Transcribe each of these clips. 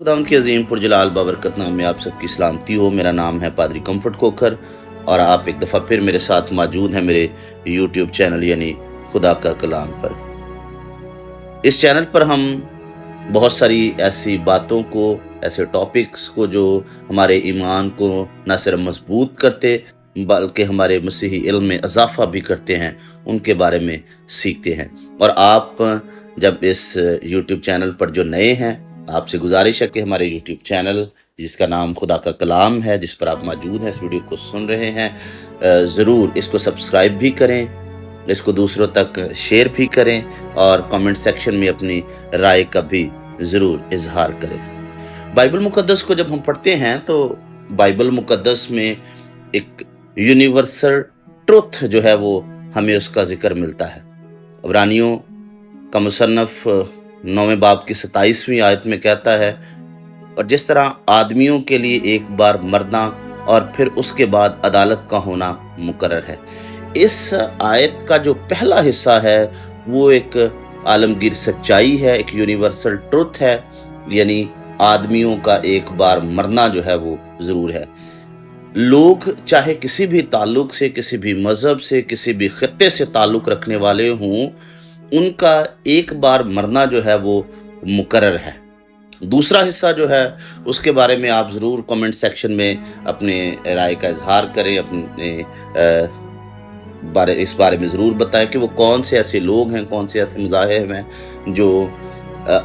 खुदावंद के अजीम पुरजलाल बाबरकत नाम में आप सबकी सलामती हो। मेरा नाम है पादरी कम्फर्ट खोखर और आप एक दफ़ा फिर मेरे साथ मौजूद हैं मेरे यूट्यूब चैनल यानी खुदा का कलाम पर। इस चैनल पर हम बहुत सारी ऐसी बातों को, ऐसे टॉपिक्स को जो हमारे ईमान को न सिर्फ मजबूत करते बल्कि हमारे मसीही इल्म में इजाफा भी करते हैं, उनके बारे में सीखते हैं। और आप जब इस यूट्यूब चैनल पर जो नए हैं, आपसे गुजारिश है कि हमारे यूट्यूब चैनल जिसका नाम खुदा का कलाम है, जिस पर आप मौजूद हैं, इस वीडियो को सुन रहे हैं, ज़रूर इसको सब्सक्राइब भी करें, इसको दूसरों तक शेयर भी करें और कमेंट सेक्शन में अपनी राय का भी ज़रूर इजहार करें। बाइबल मुकद्दस को जब हम पढ़ते हैं तो बाइबल मुकद्दस में एक यूनिवर्सल ट्रुथ जो है वो हमें उसका जिक्र मिलता है। इब्रानियों का मुसन्नफ 9वें बाब की 27वीं आयत में कहता है, और जिस तरह आदमियों के लिए एक बार मरना और फिर उसके बाद अदालत का होना मुकर्रर है। इस आयत का जो पहला हिस्सा है वो एक आलमगीर सच्चाई है, एक यूनिवर्सल ट्रुथ है, यानी आदमियों का एक बार मरना जो है वो ज़रूर है। लोग चाहे किसी भी ताल्लुक से, किसी भी मज़हब से, किसी भी खित्ते से ताल्लुक रखने वाले हों, उनका एक बार मरना जो है वो मुकर्रर है। दूसरा हिस्सा जो है उसके बारे में आप ज़रूर कमेंट सेक्शन में अपने राय का इजहार करें, अपने इस बारे में ज़रूर बताएं कि वो कौन से ऐसे लोग हैं, कौन से ऐसे मज़ाहिब हैं जो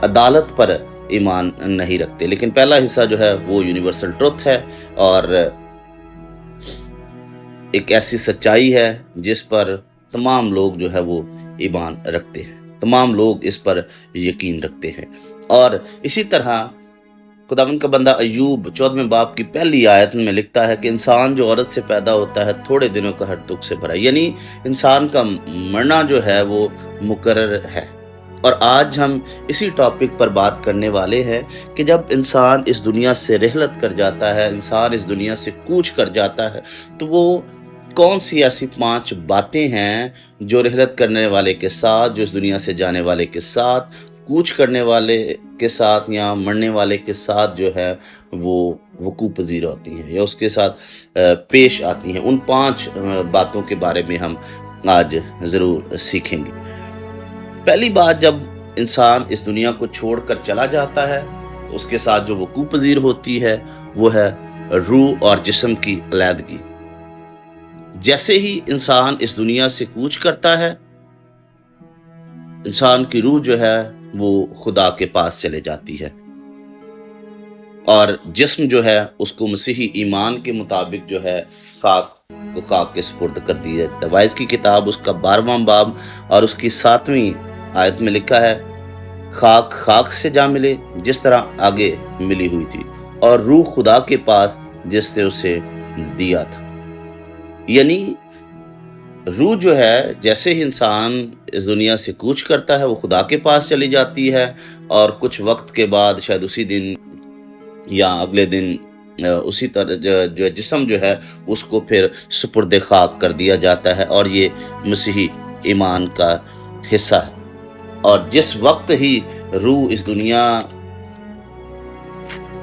अदालत पर ईमान नहीं रखते। लेकिन पहला हिस्सा जो है वो यूनिवर्सल ट्रुथ है और एक ऐसी सच्चाई है जिस पर तमाम लोग जो है वो ईमान रखते हैं, तमाम लोग इस पर यकीन रखते हैं। और इसी तरह खुदावंद का बंदा अय्यूब 14वें बाब की पहली आयत में लिखता है कि इंसान जो औरत से पैदा होता है थोड़े दिनों का हर दुख से भरा, यानी इंसान का मरना जो है वो मुकर्रर है। और आज हम इसी टॉपिक पर बात करने वाले हैं कि जब इंसान इस दुनिया से रिहलत कर जाता है, इंसान इस दुनिया से कूच कर जाता है, तो वो कौन सी ऐसी 5 बातें हैं जो रिहलत करने वाले के साथ, जो इस दुनिया से जाने वाले के साथ, कूच करने वाले के साथ या मरने वाले के साथ जो है वो वकूअ पजीर होती हैं या उसके साथ पेश आती हैं। उन 5 बातों के बारे में हम आज ज़रूर सीखेंगे। पहली बात, जब इंसान इस दुनिया को छोड़कर चला जाता है तो उसके साथ जो वकूअ पजीर होती है वो है रूह और जिस्म की अलहदगी। जैसे ही इंसान इस दुनिया से कूच करता है, इंसान की रूह जो है वो खुदा के पास चले जाती है और जिस्म जो है उसको मसीही ईमान के मुताबिक जो है खाक को खाक के सुपुर्द कर दिया जाता है। वाइज की किताब उसका 12वां बाब और उसकी 7वीं आयत में लिखा है, खाक खाक से जा मिले जिस तरह आगे मिली हुई थी, और रूह खुदा के पास जिसने उसे दिया था। यानी रूह जो है, जैसे ही इंसान इस दुनिया से कूच करता है वो खुदा के पास चली जाती है और कुछ वक्त के बाद, शायद उसी दिन या अगले दिन, उसी तरह जो जिस्म जो है उसको फिर सुपुर्द खाक कर दिया जाता है और ये मसीही ईमान का हिस्सा है। और जिस वक्त ही रूह इस दुनिया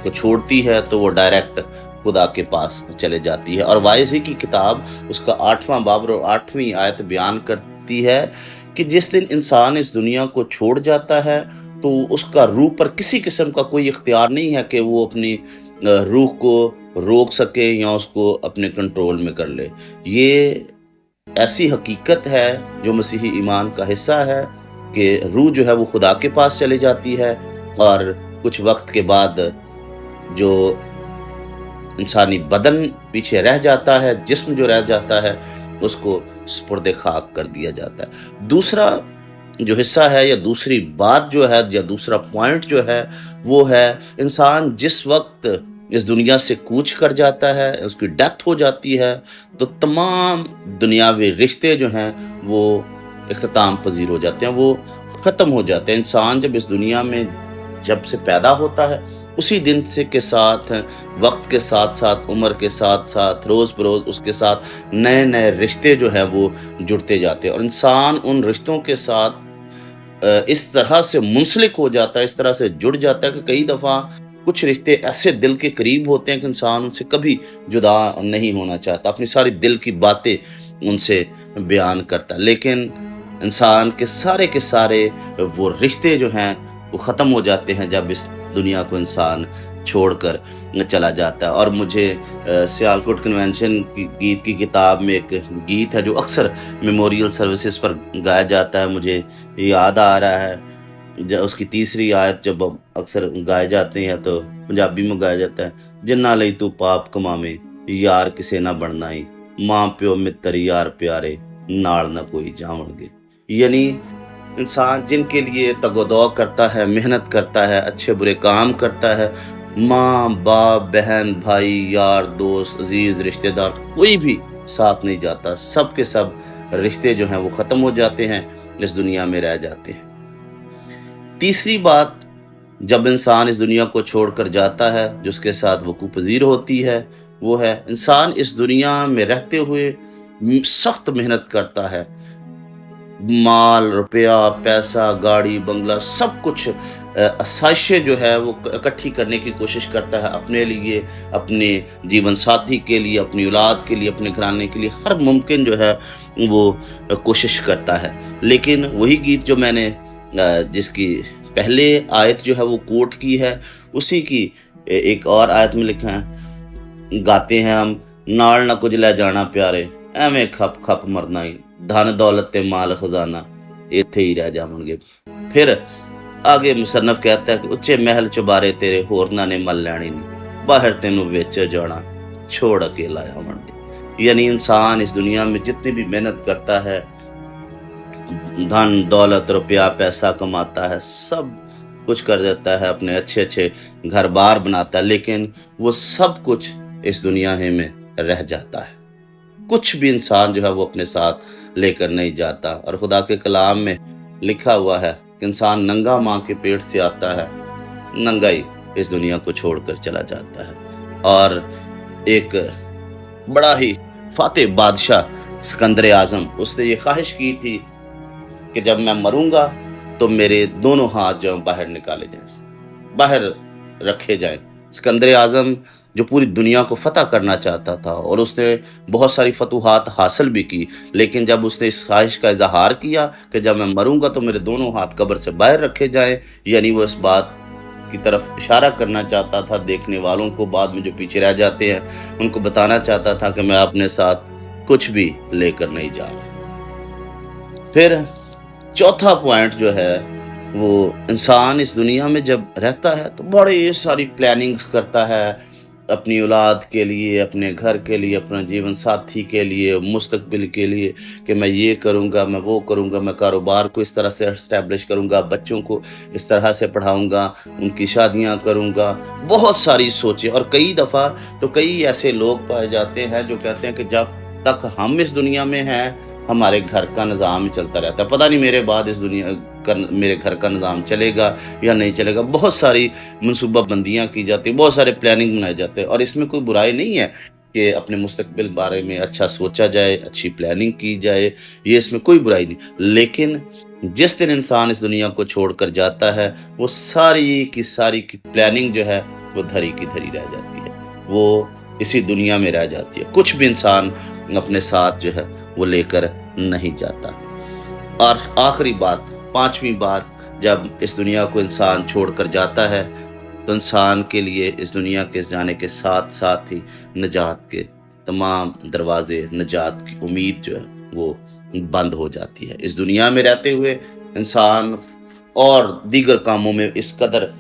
को छोड़ती है तो वो डायरेक्ट खुदा के पास चले जाती है। और वाइज़ी की किताब उसका 8वां बाब और 8वीं आयत बयान करती है कि जिस दिन इंसान इस दुनिया को छोड़ जाता है तो उसका रूह पर किसी किस्म का कोई इख्तियार नहीं है कि वो अपनी रूह को रोक सके या उसको अपने कंट्रोल में कर ले। ये ऐसी हकीकत है जो मसीही ईमान का हिस्सा है कि रूह जो है वो खुदा के पास चली जाती है और कुछ वक्त के बाद जो इंसानी बदन पीछे रह जाता है, जिस्म जो रह जाता है, उसको सुपुर्द खाक कर दिया जाता है। दूसरा जो हिस्सा है या दूसरी बात जो है या दूसरा पॉइंट जो है वो है, इंसान जिस वक्त इस दुनिया से कूच कर जाता है, उसकी डेथ हो जाती है, तो तमाम दुनियावी रिश्ते जो हैं वो इख्तिताम पजीर हो जाते हैं, वो ख़त्म हो जाते हैं। इंसान जब इस दुनिया में जब से पैदा होता है उसी दिन से के साथ, वक्त के साथ साथ, उम्र के साथ साथ, रोज़ बरोज़ उसके साथ नए नए रिश्ते जो है वो जुड़ते जाते हैं और इंसान उन रिश्तों के साथ इस तरह से मुंसलिक हो जाता है, इस तरह से जुड़ जाता है कि कई दफ़ा कुछ रिश्ते ऐसे दिल के करीब होते हैं कि इंसान उनसे कभी जुदा नहीं होना चाहता, अपनी सारी दिल की बातें उनसे बयान करता, लेकिन इंसान के सारे वो रिश्ते जो हैं वो ख़त्म हो जाते हैं जब इस दुनिया को इंसान छोड़कर चला जाता है। और मुझे सियालकोट कन्वेंशन की गीत की किताब में एक गीत है जो अक्सर मेमोरियल सर्विसेज पर गाया जाता है, मुझे याद आ रहा है। उसकी तीसरी आयत जब अक्सर गाए जाते हैं तो पंजाबी में गाया जाता है, जिन्ना लई तू पाप कमावे यार किसे ना बनना ही, माँ प्यो मित्र यार प्यारे नाल ना कोई जावणगे। यानी इंसान जिनके लिए तगोदौ करता है, मेहनत करता है, अच्छे बुरे काम करता है, माँ बाप बहन भाई यार दोस्त अजीज रिश्तेदार कोई भी साथ नहीं जाता, सब के सब रिश्ते जो हैं वो ख़त्म हो जाते हैं, इस दुनिया में रह जाते हैं। तीसरी बात, जब इंसान इस दुनिया को छोड़कर जाता है जो उसके साथ वकूफ़ पज़ीर होती है वो है इंसान इस दुनिया में रहते हुए सख्त मेहनत करता है, माल रुपया पैसा गाड़ी बंगला सब कुछ आसाइशें जो है वो इकट्ठी करने की कोशिश करता है अपने लिए, अपने जीवन साथी के लिए, अपनी औलाद के लिए, अपने घराने के लिए, हर मुमकिन जो है वो कोशिश करता है। लेकिन वही गीत जो मैंने जिसकी पहले आयत जो है वो कोट की है, उसी की एक और आयत में लिखा है, गाते हैं हम, नाल ना कुछ ले जाना प्यारे एवें खप खप मरना ही, धन दौलत ते माल खजाना इत्थे ही रह जावणगे। फिर आगे मुसन्नफ कहता है कि उच्चे महल चुबारे तेरे होरना ने मल लैनी नहीं, बाहर तेनू वेच जाना छोड़ अकेला आवणगे। यानी इंसान इस दुनिया में जितनी भी मेहनत करता है, धन दौलत रुपया पैसा कमाता है, सब कुछ कर देता है, अपने अच्छे अच्छे घर बार बनाता है, लेकिन वो सब कुछ इस दुनिया में रह जाता है। कुछ भी इंसान जो है वो अपने साथ लेकर नहीं जाता। और खुदा के कलाम में लिखा हुआ है कि इंसान नंगा माँ के पेट से आता है, नंगा ही इस दुनिया को छोड़कर चला जाता है। और एक बड़ा ही फातेह बादशाह सिकंदर आजम, उसने ये ख्वाहिश की थी कि जब मैं मरूंगा तो मेरे दोनों हाथ जो बाहर निकाले जाएं, बाहर रखे जाएं। सिकंदर आजम जो पूरी दुनिया को फतह करना चाहता था और उसने बहुत सारी फतूहात हासिल भी की, लेकिन जब उसने इस ख्वाहिश का इजहार किया कि जब मैं मरूंगा तो मेरे दोनों हाथ कब्र से बाहर रखे जाएं, यानी वो इस बात की तरफ इशारा करना चाहता था देखने वालों को, बाद में जो पीछे रह जाते हैं उनको बताना चाहता था कि मैं अपने साथ कुछ भी लेकर नहीं जा रहा। फिर चौथा पॉइंट जो है वो, इंसान इस दुनिया में जब रहता है तो बड़े सारी प्लानिंग्स करता है अपनी औलाद के लिए, अपने घर के लिए, अपना जीवन साथी के लिए, मुस्तकबिल के लिए, कि मैं ये करूँगा, मैं वो करूँगा, मैं कारोबार को इस तरह से एस्टैब्लिश करूँगा, बच्चों को इस तरह से पढ़ाऊँगा, उनकी शादियाँ करूँगा, बहुत सारी सोचें। और कई दफ़ा तो कई ऐसे लोग पाए जाते हैं जो कहते हैं कि जब तक हम इस दुनिया में हैं हमारे घर का निज़ाम ही चलता रहता है, पता नहीं मेरे बाद इस दुनिया का मेरे घर का निज़ाम चलेगा या नहीं चलेगा। बहुत सारी मनसूबा बंदियाँ की जाती, बहुत सारे प्लानिंग बनाए जाते हैं, और इसमें कोई बुराई नहीं है कि अपने मुस्तकबिल बारे में अच्छा सोचा जाए, अच्छी प्लानिंग की जाए, ये इसमें कोई बुराई नहीं। लेकिन जिस दिन इंसान इस दुनिया को छोड़कर जाता है वो सारी की प्लानिंग जो है वो धरी की धरी रह जाती है, वो इसी दुनिया में रह जाती है, कुछ भी इंसान अपने साथ जो है वो लेकर नहीं जाता। और आखिरी बात, पांचवी बात, जब इस दुनिया को इंसान छोड़कर जाता है तो इंसान के लिए इस दुनिया के जाने के साथ साथ ही निजात के तमाम दरवाजे, निजात की उम्मीद जो है वो बंद हो जाती है। इस दुनिया में रहते हुए इंसान और दीगर कामों में इस कदर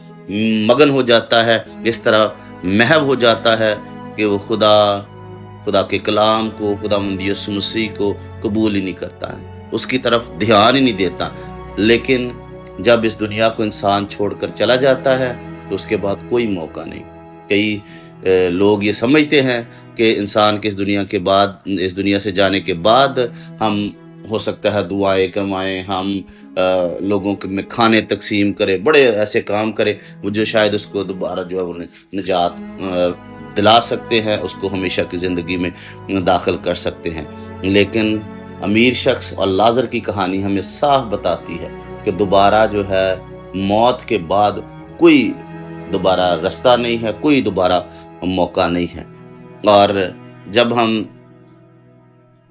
मगन हो जाता है, इस तरह महव हो जाता है कि वो खुदा के कलाम को, खुदावंद यीशु मसीह को कबूल ही नहीं करता है, उसकी तरफ ध्यान ही नहीं देता। लेकिन जब इस दुनिया को इंसान छोड़कर चला जाता है तो उसके बाद कोई मौका नहीं। कई लोग ये समझते हैं कि इंसान के इस दुनिया से जाने के बाद हम हो सकता है दुआएं करवाएं, हम लोगों में खाने तकसीम करें, बड़े ऐसे काम करें वो जो शायद उसको दोबारा जो है वो निजात दिला सकते हैं, उसको हमेशा की ज़िंदगी में दाखिल कर सकते हैं। लेकिन अमीर शख्स और लाजर की कहानी हमें साफ बताती है कि दोबारा जो है मौत के बाद कोई दोबारा रास्ता नहीं है, कोई दोबारा मौका नहीं है। और जब हम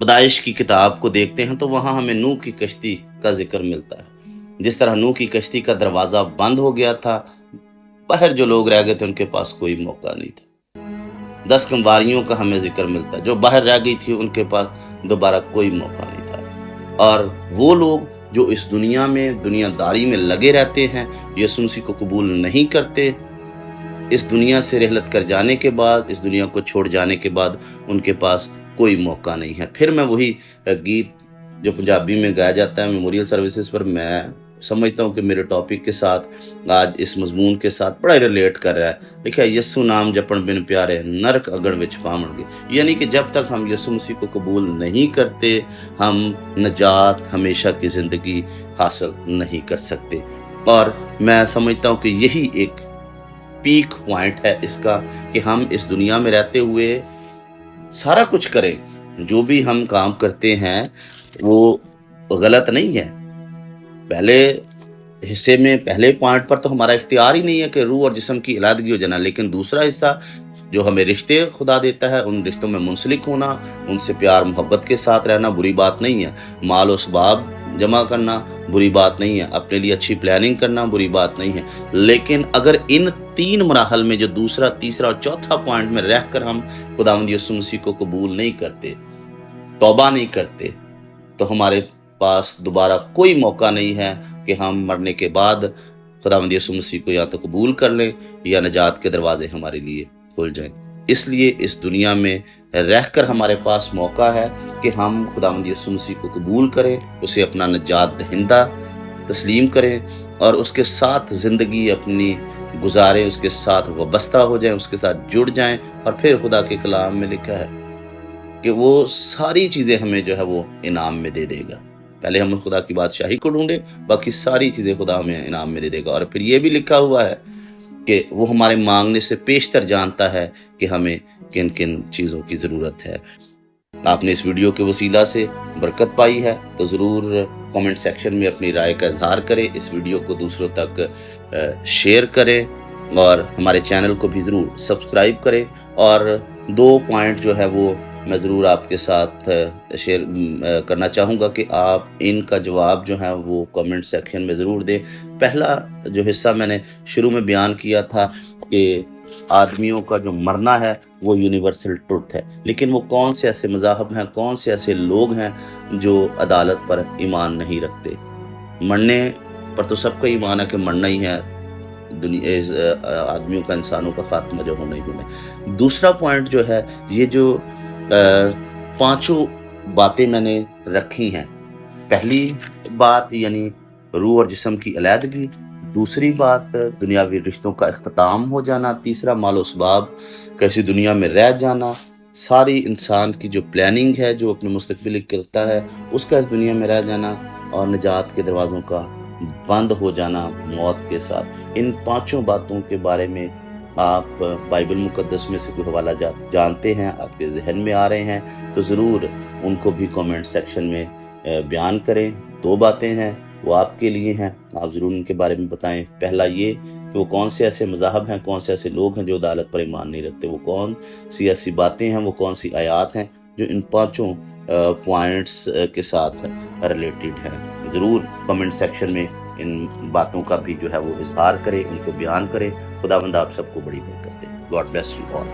पैदाइश की किताब को देखते हैं तो वहाँ हमें नूह की कश्ती का जिक्र मिलता है। जिस तरह नूह की कश्ती का दरवाज़ा बंद हो गया था, बाहर जो लोग रह गए थे उनके पास कोई मौका नहीं था। 10 कंवारियों का हमें जिक्र मिलता है, जो बाहर रह गई थी उनके पास दोबारा कोई मौका नहीं था। और वो लोग जो इस दुनिया में दुनियादारी में लगे रहते हैं, यीशु मसीह को कबूल नहीं करते, इस दुनिया से रहलत कर जाने के बाद, इस दुनिया को छोड़ जाने के बाद उनके पास कोई मौका नहीं है। फिर मैं वही गीत जो पंजाबी में गाया जाता है मेमोरियल सर्विसेज पर, मैं समझता हूँ कि मेरे टॉपिक के साथ, आज इस मजमून के साथ बड़ा रिलेट कर रहा है। लिखा है, यस्सु नाम जपन बिन प्यारे नरक अगड़ विच पावणगे। यानी कि जब तक हम यीशु मसीह को कबूल नहीं करते, हम नजात, हमेशा की ज़िंदगी हासिल नहीं कर सकते। और मैं समझता हूँ कि यही एक पीक पॉइंट है इसका, कि हम इस दुनिया में रहते हुए सारा कुछ करें, जो भी हम काम करते हैं वो गलत नहीं है। पहले हिस्से में, पहले पॉइंट पर तो हमारा इख्तियार ही नहीं है कि रूह और जिस्म की अलहदगी हो जाना, लेकिन दूसरा हिस्सा जो हमें रिश्ते खुदा देता है, उन रिश्तों में मुंसलिक होना, उनसे प्यार मोहब्बत के साथ रहना बुरी बात नहीं है। माल और सबाब जमा करना बुरी बात नहीं है, अपने लिए अच्छी प्लानिंग करना बुरी बात नहीं है। लेकिन अगर इन 3 मराहल में, जो दूसरा, तीसरा और चौथा पॉइंट में रहकर हम खुदावंद यीशु मसीह को कबूल नहीं करते, तौबा नहीं करते, तो हमारे पास दोबारा कोई मौका नहीं है कि हम मरने के बाद खुदावंद यीशु मसीह को या तो कबूल कर लें या नजात के दरवाजे हमारे लिए खुल जाएं। इसलिए इस दुनिया में रहकर हमारे पास मौका है कि हम खुदावंद यीशु मसीह को कबूल करें, उसे अपना नजात दहिंदा तस्लीम करें और उसके साथ ज़िंदगी अपनी गुजारें, उसके साथ वाबस्ता हो जाएं, उसके साथ जुड़ जाएं। और फिर खुदा के कलाम में लिखा है कि वो सारी चीज़ें हमें जो है वो इनाम में दे देगा। पहले हम खुदा की बादशाही को ढूंढे, बाकी सारी चीज़ें खुदा हमें इनाम में दे देगा। और फिर ये भी लिखा हुआ है कि वो हमारे मांगने से पेशतर जानता है कि हमें किन किन चीज़ों की ज़रूरत है। आपने इस वीडियो के वसीला से बरकत पाई है तो ज़रूर कमेंट सेक्शन में अपनी राय का इजहार करें, इस वीडियो को दूसरों तक शेयर करें और हमारे चैनल को भी ज़रूर सब्सक्राइब करें। और 2 पॉइंट जो है वो मैं ज़रूर आपके साथ शेयर करना चाहूँगा कि आप इनका जवाब जो है वो कमेंट सेक्शन में ज़रूर दें। पहला जो हिस्सा मैंने शुरू में बयान किया था कि आदमियों का जो मरना है वो यूनिवर्सल ट्रुथ है, लेकिन वो कौन से ऐसे मज़ाहब हैं, कौन से ऐसे लोग हैं जो अदालत पर ईमान नहीं रखते। मरने पर तो सबका ईमान है कि मरना ही है, दुनिया आदमियों का, इंसानों का खात्मा जो होना ही होना। दूसरा पॉइंट जो है, ये जो 5 बातें मैंने रखी हैं, पहली बात यानी रूह और जिस्म की अलहदगी, दूसरी बात दुनियावी रिश्तों का इख्तिताम हो जाना, तीसरा मालो असबाब कैसी दुनिया में रह जाना, सारी इंसान की जो प्लानिंग है, जो अपने मुस्तकबिल करता है, उसका इस दुनिया में रह जाना, और निजात के दरवाज़ों का बंद हो जाना मौत के साथ। इन 5 बातों के बारे में आप बाइबल मुकद्दस में से कोई हवाला जानते हैं, आपके जहन में आ रहे हैं, तो ज़रूर उनको भी कमेंट सेक्शन में बयान करें। 2 बातें हैं वो आपके लिए हैं, आप ज़रूर उनके बारे में बताएं। पहला ये कि वो कौन से ऐसे मज़ाहब हैं, कौन से ऐसे लोग हैं जो अदालत पर ईमान नहीं रखते, वो कौन सी ऐसी बातें हैं, वो कौन सी आयात हैं जो इन 5 पॉइंट्स के साथ रिलेटेड हैं। ज़रूर कमेंट सेक्शन में इन बातों का भी जो है वो इजहार करें, उनको बयान करें। खुदावंद आप सबको बड़ी बरकत दे। God bless you all.